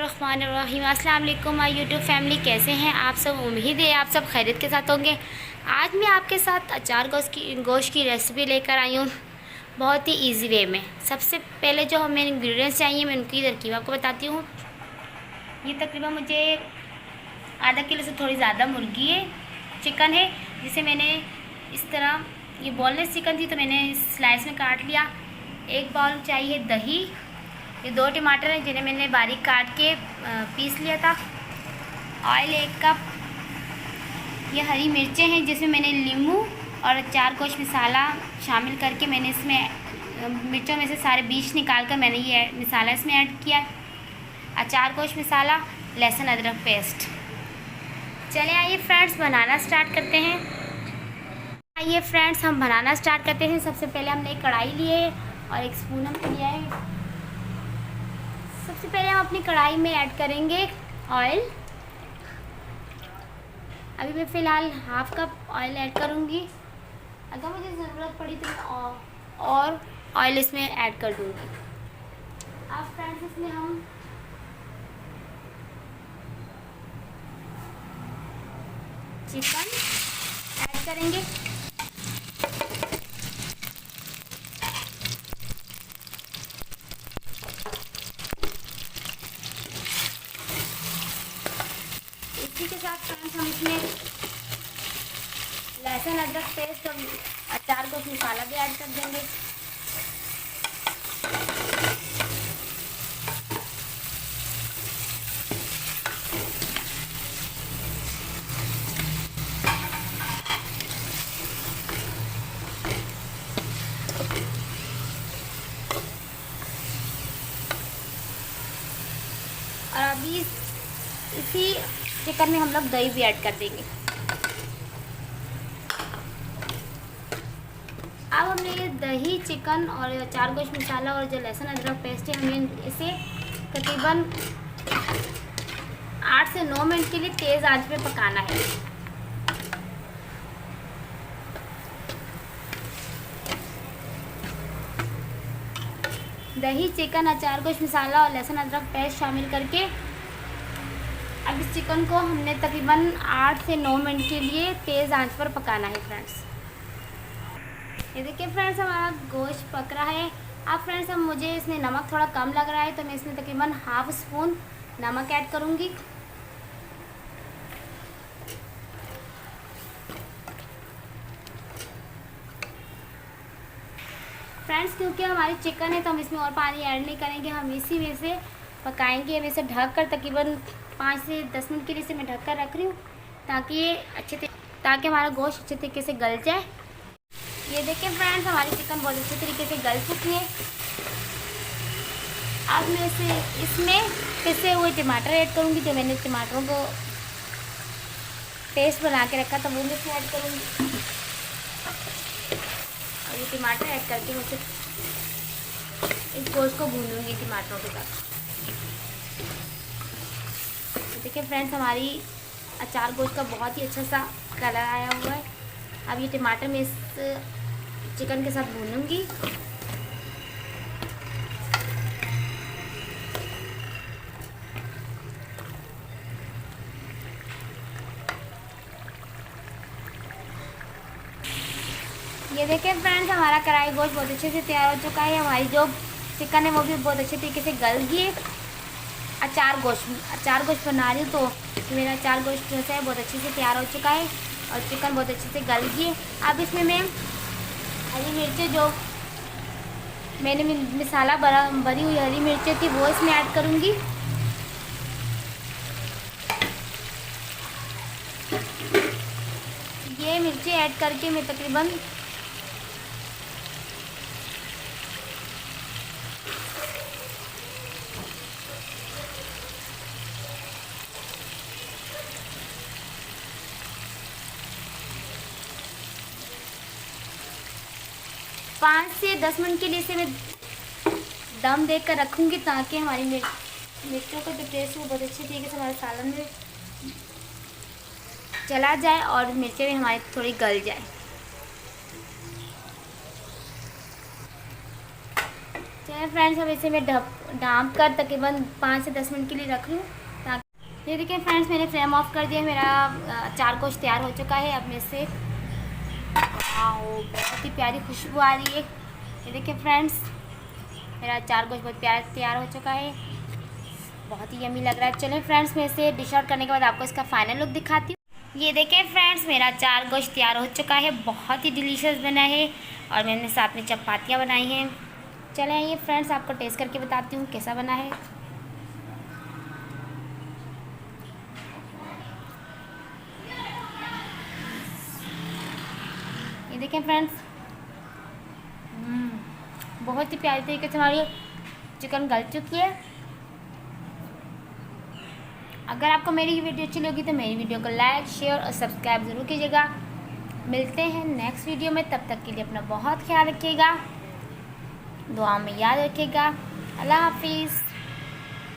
बिस्मिल्लाहिर्रहमानिर्रहीम। अस्सलाम वालेकुम माय यूट्यूब फैमिली, कैसे हैं आप सब। उम्मीद है आप सब खैरियत के साथ होंगे। आज मैं आपके साथ अचार गोश्त की रेसिपी लेकर आई हूँ, बहुत ही इजी वे में। सबसे पहले जो हमें इंग्रेडिएंट्स चाहिए मैं उनकी तरकीब आपको बताती हूँ। ये तकरीबन मुझे आधा किलो से थोड़ी ज़्यादा मुर्गी है, चिकन है, जिसे मैंने इस तरह, ये बोनलेस चिकन थी तो मैंने स्लाइस में काट लिया। एक बाउल चाहिए दही, ये 2 टमाटर हैं जिन्हें मैंने बारीक काट के पीस लिया था। ऑयल 1 कप, ये हरी मिर्चें हैं जिसमें मैंने नींबू और अचार गोश्त मसाला शामिल करके मैंने इसमें मिर्चों में से सारे बीज निकाल कर मैंने ये मसाला इसमें ऐड किया। अचार गोश्त मसाला, लहसुन अदरक पेस्ट। चले आइए फ्रेंड्स बनाना स्टार्ट करते हैं। आइए फ्रेंड्स हम बनाना स्टार्ट करते हैं। सबसे पहले हमने एक कढ़ाई ली है और 1 स्पून हमने लिया है। सबसे पहले हम अपनी कढ़ाई में ऐड करेंगे ऑयल। अभी मैं फ़िलहाल हाफ कप ऑयल ऐड करूँगी। अगर मुझे ज़रूरत पड़ी तो मैं और ऑयल इसमें ऐड कर दूँगी। अब फ्रेंड्स इसमें हम चिकन ऐड करेंगे। इसी के साथ फ्रेंड्स हम इसमें लहसुन अदरक पेस्ट और अचार गोश्त मसाला भी ऐड कर देंगे। और अभी इसी चिकन में हम लोग दही भी ऐड कर देंगे। अब हमने ये दही, चिकन और अचार गोश्त मसाला और जो लहसुन अदरक पेस्ट है, हमें इसे तकरीबन 8 से 9 मिनट के लिए तेज़ आंच पे पकाना है। दही, चिकन, अचार गोश्त मसाला और लहसुन अदरक पेस्ट शामिल करके अब इस चिकन को हमने तकरीबन 8 से 9 मिनट के लिए तेज़ आंच पर पकाना है फ्रेंड्स। ये देखिए फ्रेंड्स हमारा गोश्त पक रहा है। अब फ्रेंड्स हम मुझे इसमें नमक थोड़ा कम लग रहा है तो मैं इसमें तकरीबन हाफ स्पून नमक ऐड करूँगी। फ्रेंड्स क्योंकि हमारी चिकन है तो हम इसमें और पानी ऐड नहीं करेंगे, हम इसी में से पकाएंगे। हम इसे ढक कर तकरीबन 5 से 10 मिनट के लिए इसे मैं ढक कर रख रही हूँ ताकि ये ताकि हमारा गोश्त अच्छे तरीके से गल जाए। ये देखिए फ्रेंड्स हमारी चिकन बहुत अच्छे तरीके से गल चुकी है। अब मैं इसमें पिसे हुए टमाटर ऐड करूँगी। जो मैंने टमाटरों को पेस्ट बना के रखा था वो मैं इसमें ऐड करूँगी। और ये टमाटर ऐड करके मुझे इस गोश्त को भूनूंगी टमाटरों के साथ। देखिए फ्रेंड्स हमारी अचार गोश्त का बहुत ही अच्छा सा कलर आया हुआ है। अब ये टमाटर मैं इस चिकन के साथ भूनूंगी। ये देखिए फ्रेंड्स हमारा कढ़ाई गोश्त बहुत अच्छे से तैयार हो चुका है। हमारी जो चिकन है वो भी बहुत अच्छे तरीके से गल गई है। अचार गोश्त बना रही हूँ तो मेरा अचार गोश्त जो है बहुत अच्छे से तैयार हो चुका है और चिकन बहुत अच्छे से गल गई है। अब इसमें मैं हरी मिर्चें, जो मैंने मसाला भरी हुई हरी मिर्चें थी वो इसमें ऐड करूँगी। ये मिर्चें ऐड करके मैं तकरीबन 5 से 10 मिनट के लिए इसे मैं दम देकर कर रखूँगी ताकि हमारी मिर्चों का जो टेस्ट है वो बहुत अच्छे तरीके से हमारे सालन में चला जाए और मिर्चें भी हमारी थोड़ी गल जाए। चलिए फ्रेंड्स अब इसे मैं ढाँप कर तकरीबन 5 से 10 मिनट के लिए रख लूँ। ये देखिए फ्रेंड्स, मैंने फ्लेम ऑफ कर दिया। मेरा अचार गोश्त तैयार हो चुका है। अब में से बहुत ही प्यारी खुशबू आ रही है। ये देखिए फ्रेंड्स, मेरा अचार गोश्त बहुत प्यारा तैयार हो चुका है, बहुत ही यमी लग रहा है। चलिए फ्रेंड्स, मैं इसे डिश आउट करने के बाद आपको इसका फाइनल लुक दिखाती हूँ। ये देखिए फ्रेंड्स, मेरा अचार गोश्त तैयार हो चुका है, बहुत ही डिलीशियस बना है और मैंने साथ में चपातियाँ बनाई हैं। चले आइए फ्रेंड्स, आपको टेस्ट करके बताती हूँ कैसा बना है। ये देखें फ्रेंड्स, बहुत ही प्यारी तरीके से हमारी चिकन गल चुकी है। अगर आपको मेरी वीडियो अच्छी लगी तो मेरी वीडियो को लाइक, शेयर और सब्सक्राइब ज़रूर कीजिएगा। मिलते हैं नेक्स्ट वीडियो में, तब तक के लिए अपना बहुत ख्याल रखिएगा, दुआ में याद रखिएगा। अल्लाह हाफिज़।